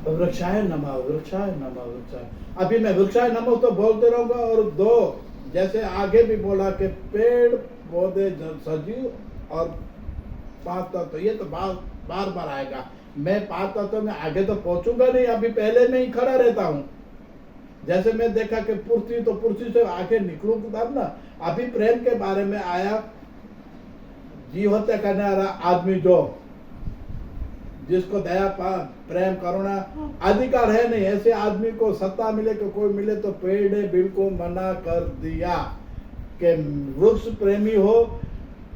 वृक्षाय नमः, वृक्षाय नमः, वृक्षाय। अभी मैं वृक्षाय नमः तो बोलते रहूंगा, और दो जैसे आगे भी बोला कि पेड़ पौधे सजीव और पांच तत्व, ये तो बार बार बार आएगा। मैं पांच तत्व में आगे तो पहुंचूंगा नहीं, अभी पहले में ही खड़ा रहता हूं। जैसे मैं देखा कि पृथ्वी, तो पृथ्वी से आगे निकलूंगा तब ना। अभी प्रेम के बारे में आया, जीव हत्या करने वाला आदमी जो, जिसको दया प्रेम करुणा अधिकार है नहीं, ऐसे आदमी को सत्ता मिले कि कोई मिले तो पेड़ बिल को मना कर दिया कि वृक्ष प्रेमी हो,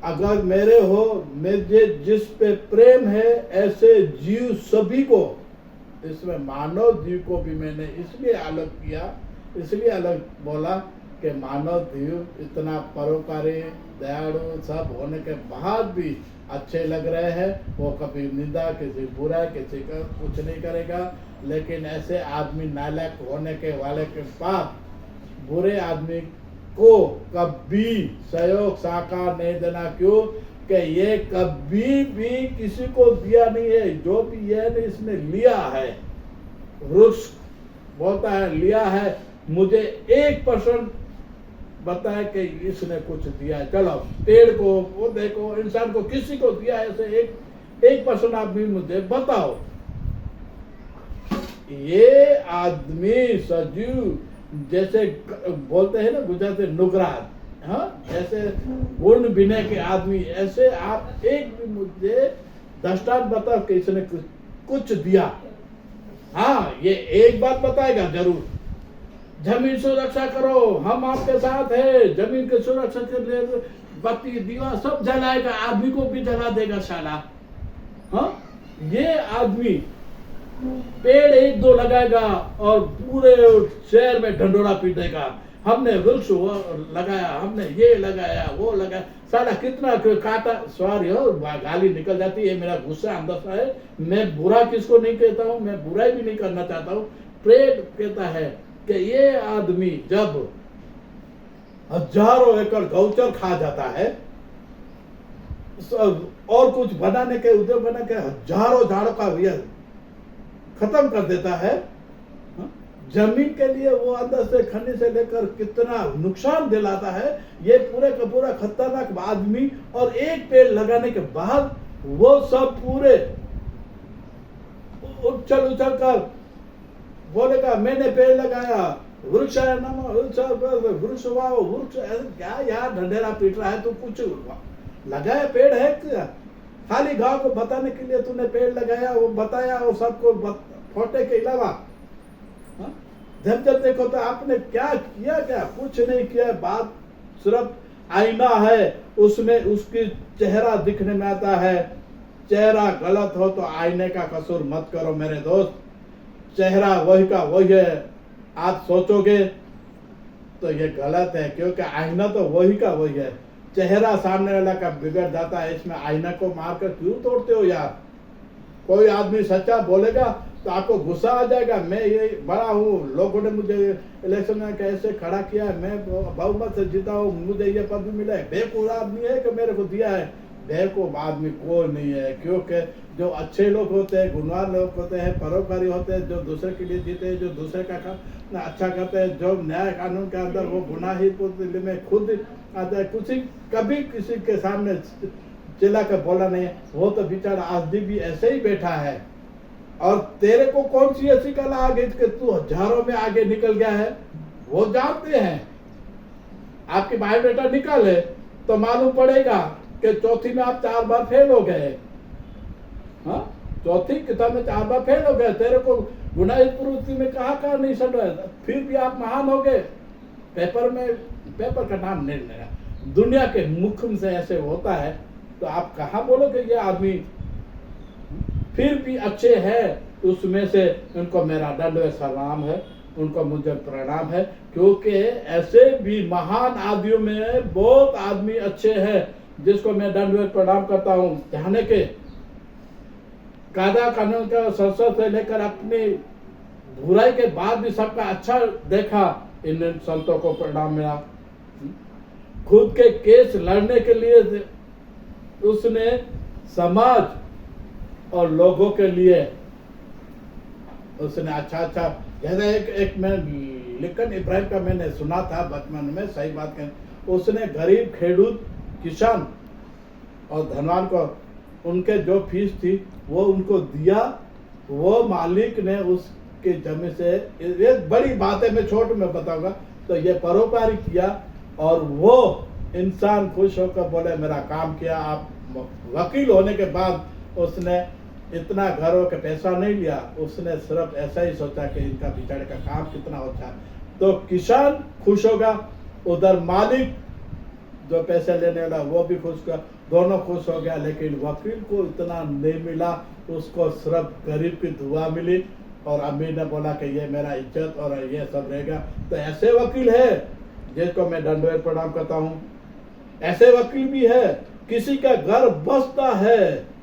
अगर मेरे हो, मुझे जिस पे प्रेम है, ऐसे जीव सभी को, इसमें मानव जीव को भी मैंने इसलिए अलग किया, इसलिए अलग बोला कि मानव जीव इतना परोपकारी दयालु सब होने के बाद भी अच्छे लग रहे हैं। वो कभी निंदा, किसी बुरा, किसी का कुछ नहीं करेगा। लेकिन ऐसे आदमी नालायक होने के वाले के बाद बुरे आदमी को कभी सहयोग साकार नहीं देना। क्यों कि ये कभी भी किसी को दिया नहीं है, जो भी ये इसने लिया है। वृक्ष बोलता है लिया है, मुझे 1% बताया कि इसने कुछ दिया है। चलो पेड़ को, वो देखो, इंसान को, किसी को दिया है ऐसे 1% आप भी मुझे बताओ। ये आदमी सजीव, जैसे बोलते हैं ना गुजराती नुगरात, हाँ, जैसे गुण बिने के आदमी, ऐसे आप एक भी मुझे दृष्टांत बताओ कि इसने कुछ दिया। हाँ, ये एक बात बताएगा जरूर, जमीन सुरक्षा करो, हम आपके साथ है। जमीन की सुरक्षा के लिए बत्ती दीवा सब जलाएगा, आदमी को भी जला देगा साला। हाँ, ये आदमी पेड़ 1-2 लगाएगा और पूरे शहर में ढंढोरा पीटेगा, हमने वृक्ष लगाया, हमने ये लगाया, वो लगाया। साला कितना काटा, सॉरी हो, गाली निकल जाती है, मेरा गुस्सा अंदर से है। मैं बुरा किसको नहीं कहता हूँ, मैं बुराई भी नहीं करना चाहता हूँ। प्रेम कहता है कि ये आदमी जब हजारों एकड़ गौचर खा जाता है और कुछ बनाने के उद्योग बना के हजारों झाड़ों का खत्म कर देता है, जमीन के लिए वो अंदर से खन्नी से लेकर कितना नुकसान दिलाता है, ये पूरे का पूरा खतरनाक आदमी। और एक पेड़ लगाने के बाद वो सब पूरे उछल कर बोलेगा मैंने पेड़ लगाया, वृक्ष वृक्ष वाओ, वृक्ष क्या यार ढंढेरा पीट रहा है तू, कुछ लगाया पेड़ है क्या? खाली गांव को बताने के लिए तूने पेड़ लगाया, वो बताया, वो सबको फोटे के अलावा जब देखो तो आपने क्या किया, क्या कुछ नहीं किया। बात सिर्फ आईना है, उसमें उसकी चेहरा दिखने में आता है। चेहरा गलत हो तो आईने का कसूर मत करो मेरे दोस्त, चेहरा वही का वही है। आप सोचोगे तो ये गलत है, क्योंकि आईना तो वही का वही है। चेहरा सामने वाला का बिगड़ जाता है, इसमें आईना को मारकर क्यों तोड़ते हो यार? कोई आदमी सच्चा बोलेगा तो आपको गुस्सा आ जाएगा। मैं ये बड़ा हूँ, लोगों ने मुझे इलेक्शन में कैसे खड़ा किया है, मैं बहुमत से जीता हूँ, मुझे ये पद भी मिला है। बेवकूफ आदमी है कि मेरे को दिया है? बेवकूफ आदमी कोई नहीं है, क्योंकि जो अच्छे लोग होते हैं, गुणवान लोग होते हैं, परोपकारी होते हैं, जो दूसरे के लिए जीते हैं, जो दूसरे का अच्छा करते हैं, जो न्याय कानून के अंदर वो गुनाही में खुद आता है, कभी किसी के सामने चिल्ला कर बोला नहीं है, वो तो बेचारा आज भी ऐसे ही बैठा है। और तेरे को कौन सी ऐसी कला आ गई कि तू हजारों में आगे निकल गया है? वो जानते हैं। आपकी बायोडाटा निकाले तो मालूम पड़ेगा कि चौथी में आप 4 बार फेल हो गए। हाँ, चौथी किताब में 4 बार फेल हो गए। तेरे को गुनाही प्रवृत्ति में कहा नहीं समझ, फिर भी आप महान हो गए। पेपर का नाम नहीं लेगा, दुनिया के मुख्य से ऐसे होता है, तो आप कहाँ बोलोगे ये आदमी फिर भी अच्छे हैं? उसमें से उनको मेरा दंडवत सलाम है, उनको मुझे प्रणाम है, क्योंकि ऐसे भी महान आदमियों में बहुत आदमी अच्छे हैं जिसको मैं दंडवत प्रणाम करता हूँ। जाने के कायदा कानून का संसद से लेकर अपनी बुराई के बाद भी सबका अच्छा देखा, इन संतों को प्रणाम मेरा। खुद के केस लड़ने के लिए उसने समाज और लोगों के लिए उसने अच्छा अच्छा जैसे एक मैं लिंकन इब्राहिम का मैंने सुना था बचपन में, सही बात कहें, उसने गरीब खेडूत किसान और धनवान को उनके जो फीस थी वो उनको दिया, वो मालिक ने उसके जमे से, एक बड़ी बात है, मैं छोट में बताऊंगा, तो ये परोपकारी किया और वो इंसान खुश होकर बोले मेरा काम किया। आप वकील होने के बाद उसने इतना घरों का पैसा नहीं लिया, उसने सिर्फ ऐसा ही सोचा कि इनका बेचारे का काम कितना अच्छा है। तो किसान खुश होगा, उधर मालिक जो पैसे लेने वाला वो भी खुश हुआ, दोनों खुश हो गया। लेकिन वकील को इतना नहीं मिला, उसको सिर्फ गरीब की दुआ मिली और अमीर ने बोला कि ये मेरा इज्जत और ये सब रहेगा। तो ऐसे वकील है जिसको मैं दंडवत प्रणाम करता हूँ। ऐसे वकील भी है, किसी का घर बसता है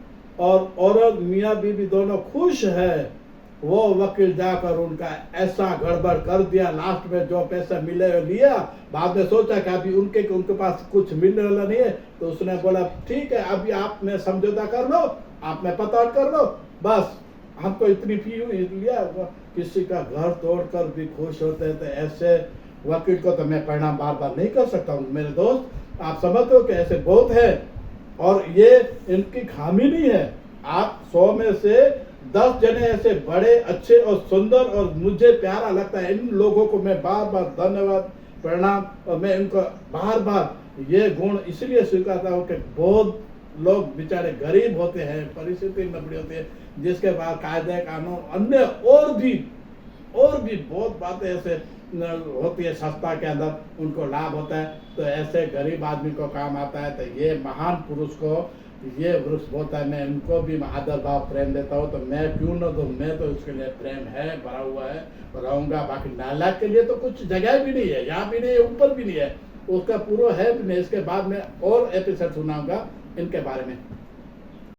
और औरत मियाँ बीवी दोनों खुश है, वो वकील जाकर उनका ऐसा गड़बड़ कर दिया, लास्ट में जो पैसा मिले लिया, बाद में सोचा कि अभी उनके पास कुछ मिलने वाला नहीं है, तो उसने बोला ठीक है अभी आप में समझौता कर लो, आप में पता कर लो, बस हमको इतनी फी लिया। किसी का घर तोड़कर भी खुश होते हैं। तो ऐसे वकील को तो मैं परिणाम बार बार नहीं कर सकता हूँ मेरे दोस्त, आप समझते हो कि ऐसे बहुत है और ये इनकी खामी नहीं है। आप 100 में से 10 जने ऐसे बड़े अच्छे और सुंदर और मुझे प्यारा लगता है, इन लोगों को मैं बार बार धन्यवाद प्रणाम, और मैं इनको बार बार ये गुण इसलिए स्वीकारता हूँ कि बहुत लोग बेचारे गरीब होते हैं, परिस्थिति नबड़ी होती है, जिसके बाद कायदे कानून अन्य और भी बहुत बातें ऐसे होती है संस्था के अंदर, उनको लाभ होता है। तो ऐसे गरीब आदमी को काम आता है। तो ये महान पुरुष को ये वृक्ष बोलता है, मैं उनको भी आदर भाव प्रेम देता हूँ। तो मैं क्यों न दूँ, मैं तो उसके लिए प्रेम है, भरा हुआ है, रहूंगा। बाकी नालायक के लिए तो कुछ जगह भी नहीं है, यहाँ भी नहीं है, ऊपर भी नहीं है, उसका पूरा है भी नहीं। इसके बाद में और एपिसोड सुनाऊंगा इनके बारे में।